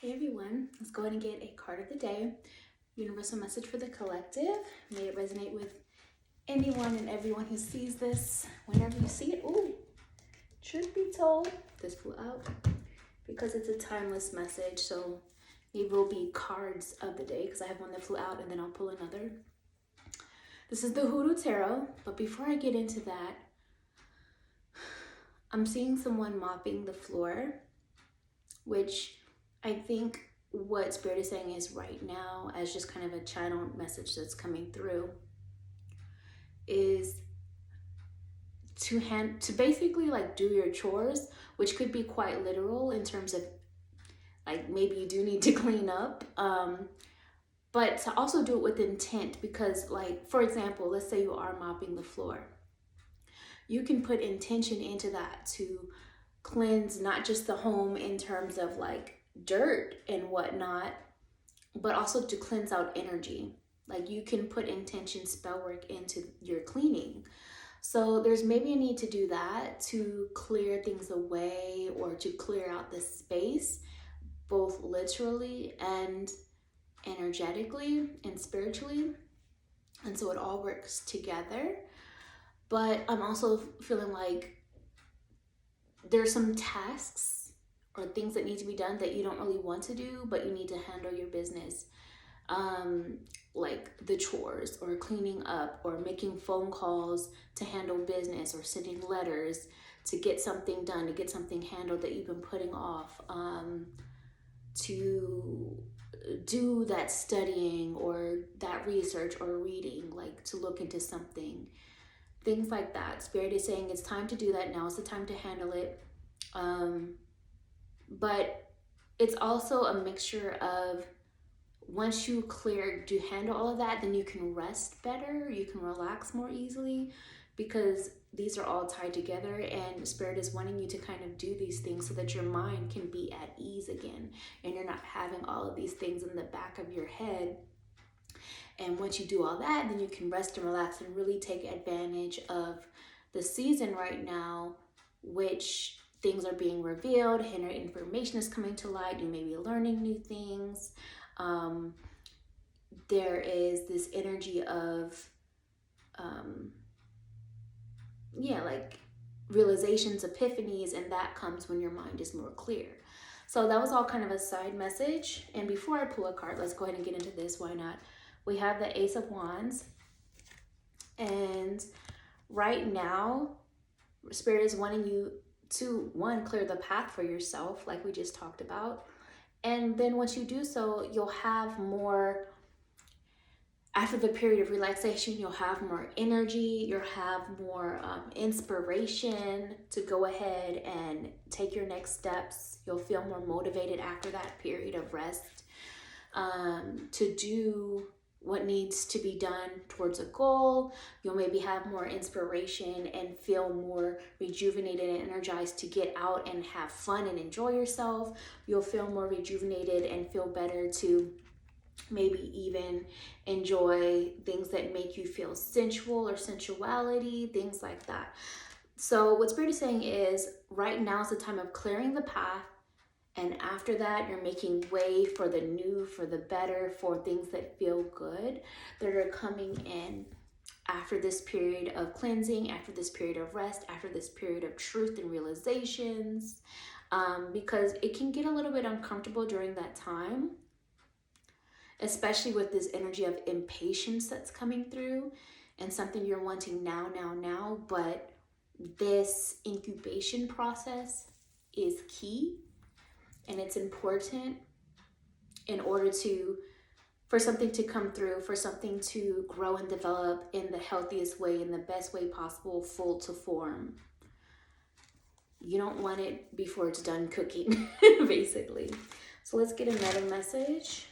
Hey everyone, let's go ahead and get a card of the day. Universal message for the collective. May it resonate with anyone and everyone who sees this. Whenever you see it, ooh, truth be told, this flew out because it's a timeless message. So it will be cards of the day because I have one that flew out and then I'll pull another. This is the Hoodoo Tarot, but before I get into that, I'm seeing someone mopping the floor, which I think what Spirit is saying is right now, as just kind of a channeled message that's coming through, is to basically like do your chores, which could be quite literal in terms of like maybe you do need to clean up, but to also do it with intent, because like, for example, let's say you are mopping the floor. You can put intention into that to cleanse not just the home in terms of like dirt and whatnot, but also to cleanse out energy. Like you can put intention, spell work into your cleaning. So there's maybe a need to do that to clear things away or to clear out the space, both literally and energetically and spiritually. And so it all works together. But I'm also feeling like there's some tasks or things that need to be done that you don't really want to do, but you need to handle your business, like the chores or cleaning up or making phone calls to handle business or sending letters to get something done, to get something handled that you've been putting off, to do that studying or that research or reading, like to look into something, things like that. Spirit is saying it's time to do that now. It's the time to handle it. But it's also a mixture of once you handle all of that, then you can rest better, you can relax more easily, because these are all tied together, and Spirit is wanting you to kind of do these things so that your mind can be at ease again and you're not having all of these things in the back of your head. And once you do all that, then you can rest and relax and really take advantage of the season right now, which things are being revealed, hidden information is coming to light, you may be learning new things. There is this energy of, like realizations, epiphanies, and that comes when your mind is more clear. So that was all kind of a side message. And before I pull a card, let's go ahead and get into this. Why not? We have the Ace of Wands. And right now, Spirit is wanting you to, one, clear the path for yourself, like we just talked about. And then once you do so, you'll have more, after the period of relaxation, you'll have more energy, you'll have more inspiration to go ahead and take your next steps. You'll feel more motivated after that period of rest to do what needs to be done towards a goal. You'll maybe have more inspiration and feel more rejuvenated and energized to get out and have fun and enjoy yourself. You'll feel more rejuvenated and feel better to maybe even enjoy things that make you feel sensual or sensuality, things like that. So what Spirit is saying is right now is the time of clearing the path. And after that, you're making way for the new, for the better, for things that feel good, that are coming in after this period of cleansing, after this period of rest, after this period of truth and realizations, because it can get a little bit uncomfortable during that time, especially with this energy of impatience that's coming through and something you're wanting now, but this incubation process is key. And it's important in order for something to come through, for something to grow and develop in the healthiest way, in the best way possible, full to form. You don't want it before it's done cooking, basically. So let's get another message.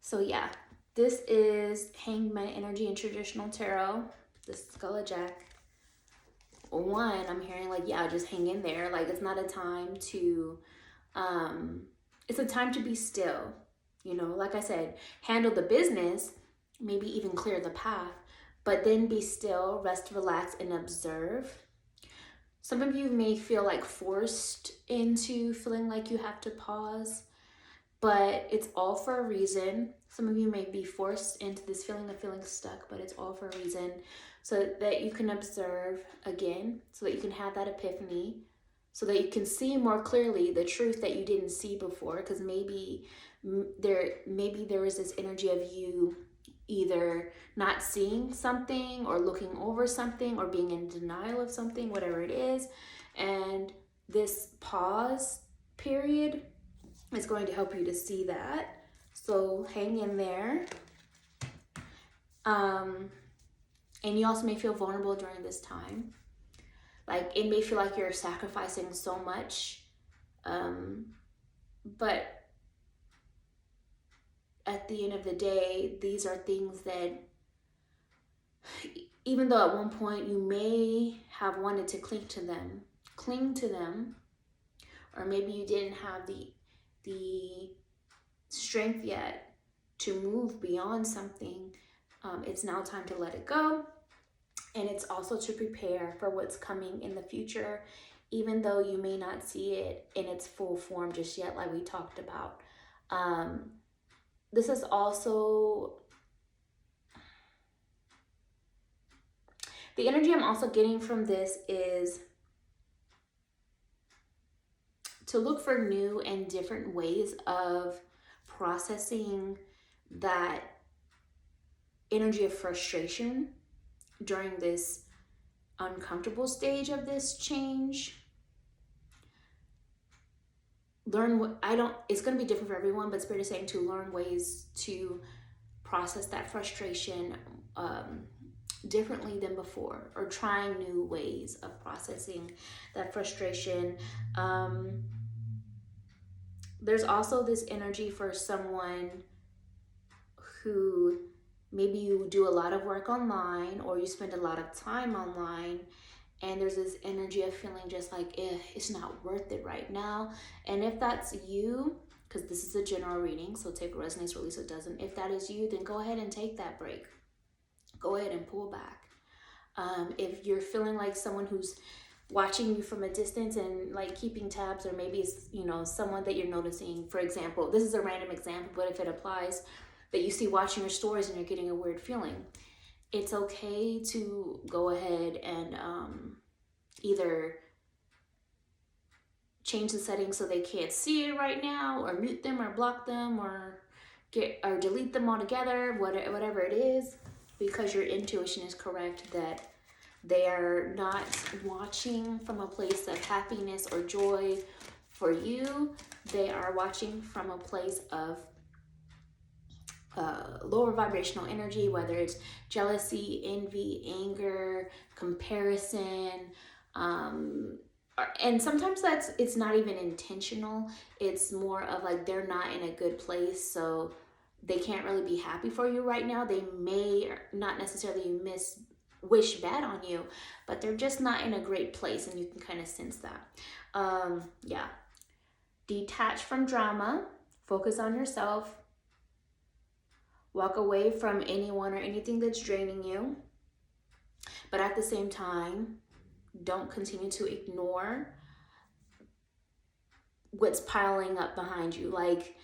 So yeah. This is Hangman energy in traditional tarot. This is Skull of Jack. One, I'm hearing like, yeah, just hang in there. Like it's not a time to, it's a time to be still. You know, like I said, handle the business, maybe even clear the path, but then be still, rest, relax, and observe. Some of you may feel like forced into feeling like you have to pause, but it's all for a reason. Some of you may be forced into this feeling of feeling stuck, but it's all for a reason, so that you can observe again, so that you can have that epiphany, so that you can see more clearly the truth that you didn't see before. Because maybe there is this energy of you either not seeing something or looking over something or being in denial of something, whatever it is. And this pause period is going to help you to see that. So hang in there. And you also may feel vulnerable during this time. Like, it may feel like you're sacrificing so much. But at the end of the day, these are things that, even though at one point you may have wanted to cling to them, or maybe you didn't have the strength yet to move beyond something, it's now time to let it go. And it's also to prepare for what's coming in the future, even though you may not see it in its full form just yet, like we talked about. This is also the energy I'm also getting from this is to look for new and different ways of processing that energy of frustration during this uncomfortable stage of this change. It's going to be different for everyone, but Spirit is saying to learn ways to process that frustration differently than before, or trying new ways of processing that frustration. There's also this energy for someone who maybe you do a lot of work online, or you spend a lot of time online, and there's this energy of feeling just like, it's not worth it right now. And if that's you, because this is a general reading, so take what resonates, release what doesn't. If that is you, then go ahead and take that break. Go ahead and pull back. If you're feeling like someone who's watching you from a distance and like keeping tabs, or maybe it's, someone that you're noticing, for example, this is a random example, but if it applies, that you see watching your stories and you're getting a weird feeling, it's okay to go ahead and either change the settings so they can't see it right now, or mute them, or block them, or delete them altogether, whatever it is, because your intuition is correct that they are not watching from a place of happiness or joy for you. They are watching from a place of lower vibrational energy, whether it's jealousy, envy, anger, comparison, and sometimes it's not even intentional. It's more of like they're not in a good place, so they can't really be happy for you right now. They may not necessarily wish bad on you, but they're just not in a great place, and you can kind of sense that. Yeah. Detach from drama, focus on yourself, walk away from anyone or anything that's draining you, but at the same time, don't continue to ignore what's piling up behind you, like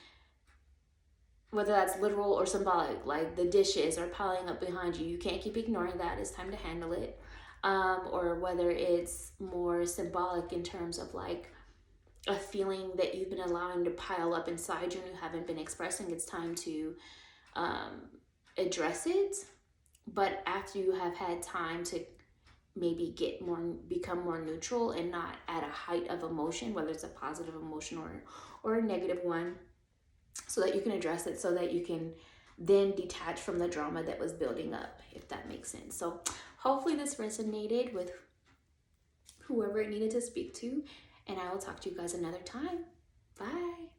whether that's literal or symbolic, like the dishes are piling up behind you. You can't keep ignoring that. It's time to handle it. Or whether it's more symbolic in terms of like a feeling that you've been allowing to pile up inside you and you haven't been expressing. It's time to address it. But after you have had time to maybe become more neutral and not at a height of emotion, whether it's a positive emotion or a negative one, so that you can address it, so that you can then detach from the drama that was building up, if that makes sense. So hopefully this resonated with whoever it needed to speak to, and I will talk to you guys another time. Bye.